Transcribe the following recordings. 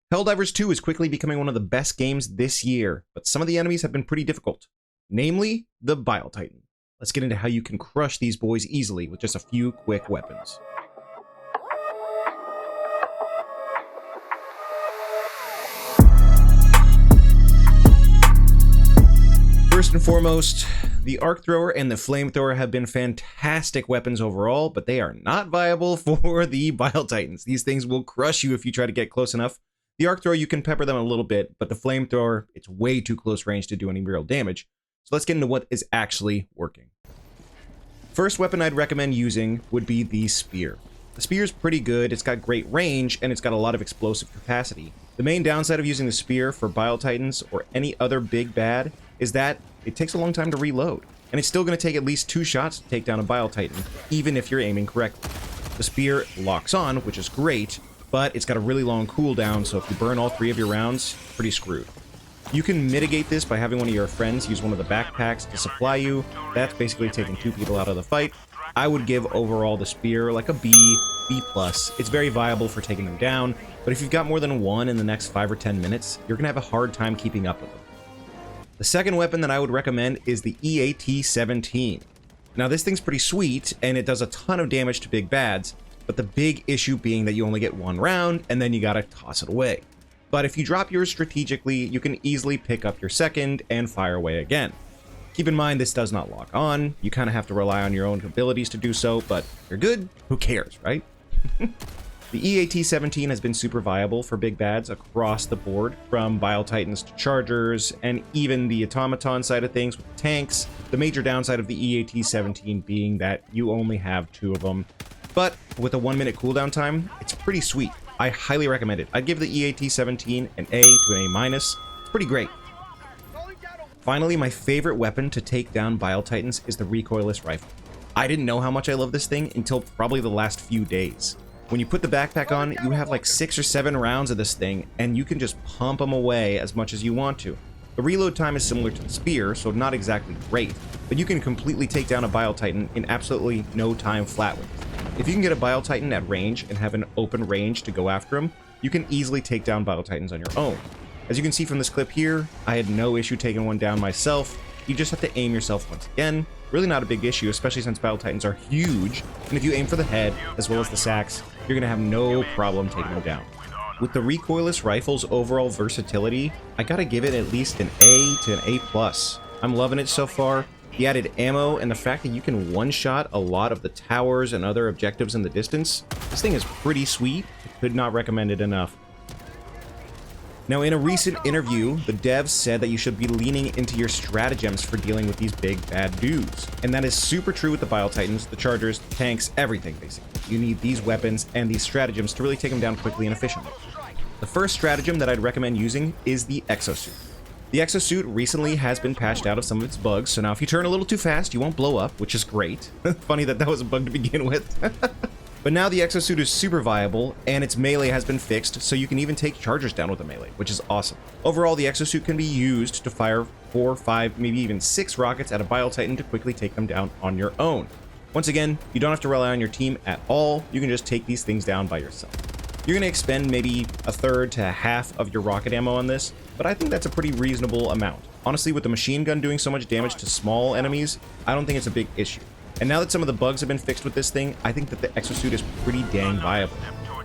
Helldivers 2 is quickly becoming one of the best games this year, but some of the enemies have been pretty difficult, namely the BILE Titan. Let's get into how you can crush these boys easily with just a few quick weapons. First and foremost, the arc thrower and the flamethrower have been fantastic weapons overall, but they are not viable for the BILE Titans. These things will crush you if you try to get close enough. The arc thrower, you can pepper them a little bit, but the flamethrower, it's way too close range to do any real damage. So let's get into what is actually working. First weapon I'd recommend using would be the spear. The spear is pretty good, it's got great range, and it's got a lot of explosive capacity. The main downside of using the spear for BILE Titans or any other big bad is that it takes a long time to reload. And it's still going to take at least 2 shots to take down a BILE Titan, even if you're aiming correctly. The spear locks on, which is great, but it's got a really long cooldown, so if you burn all 3 of your rounds, pretty screwed. You can mitigate this by having one of your friends use one of the backpacks to supply you. That's basically taking 2 people out of the fight. I would give overall the spear like a B+. It's very viable for taking them down, but if you've got more than one in the next 5 or 10 minutes, you're going to have a hard time keeping up with them. The second weapon that I would recommend is the EAT-17. Now this thing's pretty sweet, and it does a ton of damage to big bads, but the big issue being that you only get 1 round, and then you gotta toss it away. But if you drop yours strategically, you can easily pick up your second and fire away again. Keep in mind this does not lock on, you kind of have to rely on your own abilities to do so, but you're good, who cares, right? The EAT-17 has been super viable for big bads across the board, from BILE Titans to Chargers, and even the automaton side of things with tanks. The major downside of the EAT-17 being that you only have 2 of them, but with a 1-minute cooldown time, it's pretty sweet. I highly recommend it. I'd give the EAT-17 an A to an A-. It's pretty great. Finally, my favorite weapon to take down BILE Titans is the Recoilless Rifle. I didn't know how much I love this thing until probably the last few days. When you put the backpack on, you have like 6 or 7 rounds of this thing, and you can just pump them away as much as you want to. The reload time is similar to the spear, so not exactly great, but you can completely take down a BILE Titan in absolutely no time flat with it. If you can get a BILE Titan at range and have an open range to go after him, you can easily take down BILE Titans on your own. As you can see from this clip here, I had no issue taking one down myself. You just have to aim yourself once again. Really not a big issue, especially since BILE Titans are huge, and if you aim for the head, as well as the sacks, you're going to have no problem taking them down. With the Recoilless Rifle's overall versatility, I gotta give it at least an A to an A+. I'm loving it so far. The added ammo and the fact that you can one-shot a lot of the towers and other objectives in the distance, this thing is pretty sweet. I could not recommend it enough. Now, in a recent interview, the devs said that you should be leaning into your stratagems for dealing with these big bad dudes. And that is super true with the BILE Titans, the Chargers, the tanks, everything basically. You need these weapons and these stratagems to really take them down quickly and efficiently. The first stratagem that I'd recommend using is the Exosuit. The Exosuit recently has been patched out of some of its bugs, so now if you turn a little too fast, you won't blow up, which is great. Funny that that was a bug to begin with. But now the Exosuit is super viable, and its melee has been fixed, so you can even take Chargers down with a melee, which is awesome. Overall, the Exosuit can be used to fire 4, 5, maybe even 6 rockets at a BILE Titan to quickly take them down on your own. Once again, you don't have to rely on your team at all, you can just take these things down by yourself. You're going to expend maybe a third to half of your rocket ammo on this, but I think that's a pretty reasonable amount. Honestly, with the machine gun doing so much damage to small enemies, I don't think it's a big issue. And now that some of the bugs have been fixed with this thing, I think that the Exosuit is pretty dang viable.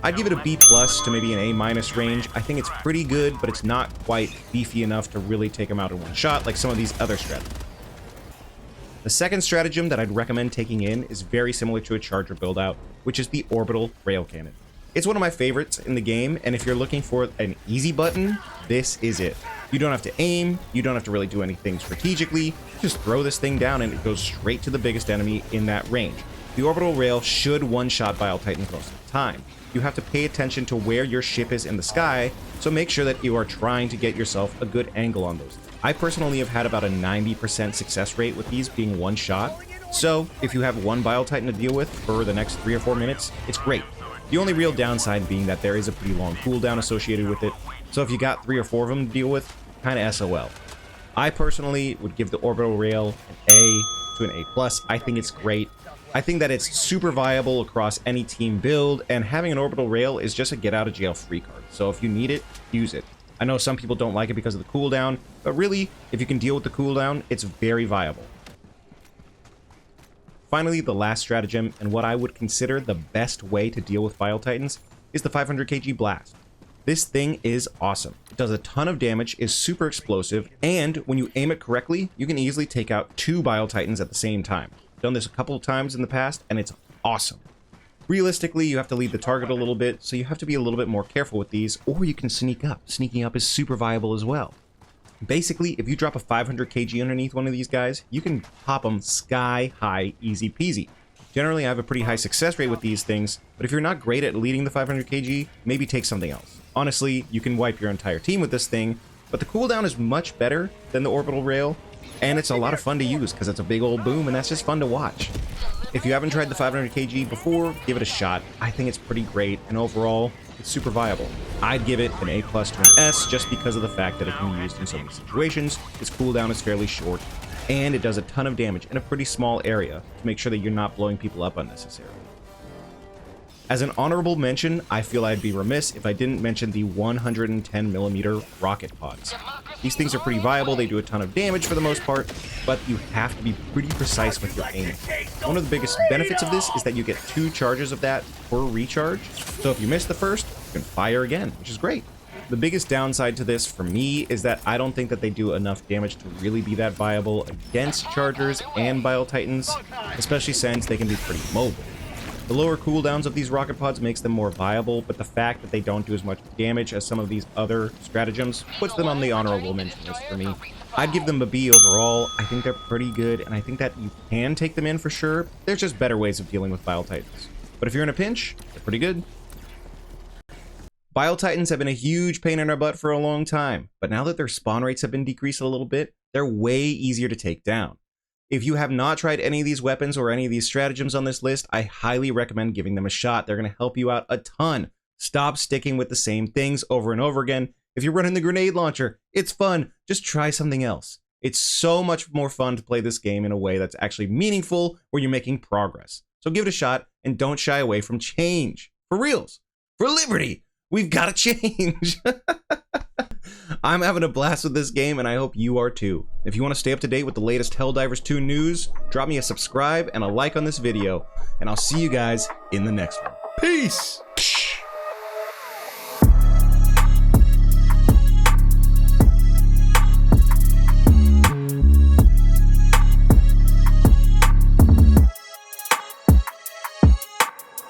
I'd give it a B+ to maybe an A- range. I think it's pretty good, but it's not quite beefy enough to really take them out in one shot like some of these other stratagems. The second stratagem that I'd recommend taking in is very similar to a Charger build-out, which is the Orbital Rail Cannon. It's one of my favorites in the game, and if you're looking for an easy button, this is it. You don't have to aim, you don't have to really do anything strategically, just throw this thing down and it goes straight to the biggest enemy in that range. The Orbital Rail should one-shot BILE Titans most of the time. You have to pay attention to where your ship is in the sky, so make sure that you are trying to get yourself a good angle on those. I personally have had about a 90% success rate with these being one shot, so if you have one BILE Titan to deal with for the next 3 or 4 minutes, it's great. The only real downside being that there is a pretty long cooldown associated with it, so if you got 3 or 4 of them to deal with, kind of SOL. I personally would give the Orbital Rail an A to an A+. I think it's great. I think that it's super viable across any team build, and having an orbital rail is just a get out of jail free card. So if you need it, use it. I know some people don't like it because of the cooldown, but really, if you can deal with the cooldown, it's very viable. Finally, the last stratagem, and what I would consider the best way to deal with BILE Titans, is the 500 kg blast. This thing is awesome. It does a ton of damage, is super explosive, and when you aim it correctly, you can easily take out 2 BILE Titans at the same time. I've done this a couple of times in the past, and it's awesome. Realistically, you have to lead the target a little bit, so you have to be a little bit more careful with these, or you can sneak up. Sneaking up is super viable as well. Basically, if you drop a 500 kg underneath one of these guys, you can pop them sky high, easy peasy. Generally, I have a pretty high success rate with these things, but if you're not great at leading the 500 kg, maybe take something else. Honestly, you can wipe your entire team with this thing, but the cooldown is much better than the orbital rail, and it's a lot of fun to use because it's a big old boom, and that's just fun to watch. If you haven't tried the 500 kg before, give it a shot. I think it's pretty great, and overall, it's super viable. I'd give it an A+ to an S just because of the fact that it can be used in so many situations. Its cooldown is fairly short, and it does a ton of damage in a pretty small area to make sure that you're not blowing people up unnecessarily. As an honorable mention, I feel I'd be remiss if I didn't mention the 110mm rocket pods. These things are pretty viable, they do a ton of damage for the most part, but you have to be pretty precise with your aiming. One of the biggest benefits of this is that you get 2 charges of that per recharge, so if you miss the first, you can fire again, which is great. The biggest downside to this for me is that I don't think that they do enough damage to really be that viable against chargers and BILE Titans, especially since they can be pretty mobile. The lower cooldowns of these rocket pods makes them more viable, but the fact that they don't do as much damage as some of these other stratagems puts them on the honorable mention list for me. I'd give them a B overall. I think they're pretty good, and I think that you can take them in for sure. There's just better ways of dealing with BILE Titans. But if you're in a pinch, they're pretty good. BILE Titans have been a huge pain in our butt for a long time, but now that their spawn rates have been decreased a little bit, they're way easier to take down. If you have not tried any of these weapons or any of these stratagems on this list, I highly recommend giving them a shot. They're going to help you out a ton. Stop sticking with the same things over and over again. If you're running the grenade launcher, it's fun. Just try something else. It's so much more fun to play this game in a way that's actually meaningful, where you're making progress. So give it a shot and don't shy away from change. For reals. For liberty. We've got to change. I'm having a blast with this game, and I hope you are too. If you want to stay up to date with the latest Helldivers 2 news, drop me a subscribe and a like on this video, and I'll see you guys in the next one. Peace!